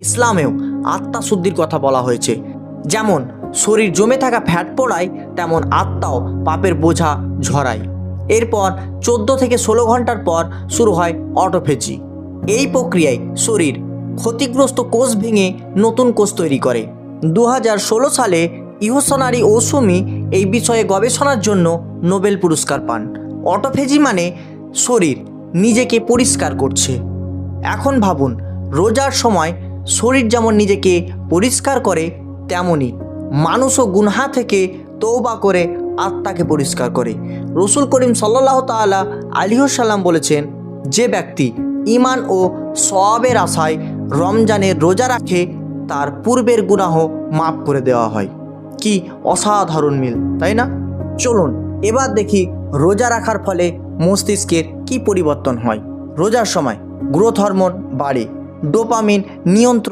ইসলামেও আত্মা শুদ্ধির কথা বলা হয়েছে। যেমন শরীর জমে থাকা ফ্যাট পোড়ায়, তেমন আত্মাও পাপের বোঝা ঝরায়। এরপর 14 থেকে 16 ঘন্টার পর শুরু হয় অটোফেজি। এই প্রক্রিয়ায় শরীর ক্ষতিগ্রস্ত কোষ ভেঙে নতুন কোষ তৈরি করে। 2016 সালে ইহসানারি ওসুমি এই বিষয়ে গবেষণার জন্য নোবেল পুরস্কার পান। অটোফেজি মানে শরীর নিজেকে পরিষ্কার করছে। এখন ভাবুন, রোজার সময় শরীর যেমন নিজেকে পরিষ্কার করে, তেমনি মানুষও গুনহা থেকে তওবা করে আত্মাকে পরিষ্কার করে। রসুল করিম সাল্লাল্লাহু তাআলা আলাইহি ওয়াসাল্লাম বলেছেন, যে ব্যক্তি ঈমান ও সওয়াবের আশায় রমজানের রোজা রাখে, তার পূর্বের গুনাহ মাফ করে দেওয়া হয়। কি অসাধারণ মিল, তাই না? চলুন এবার দেখি রোজা রাখার ফলে মস্তিষ্কের কি পরিবর্তন হয়। রোজার সময় গ্রোথ হরমোন বাড়ে, ডোপামিন নিয়ন্ত্রণ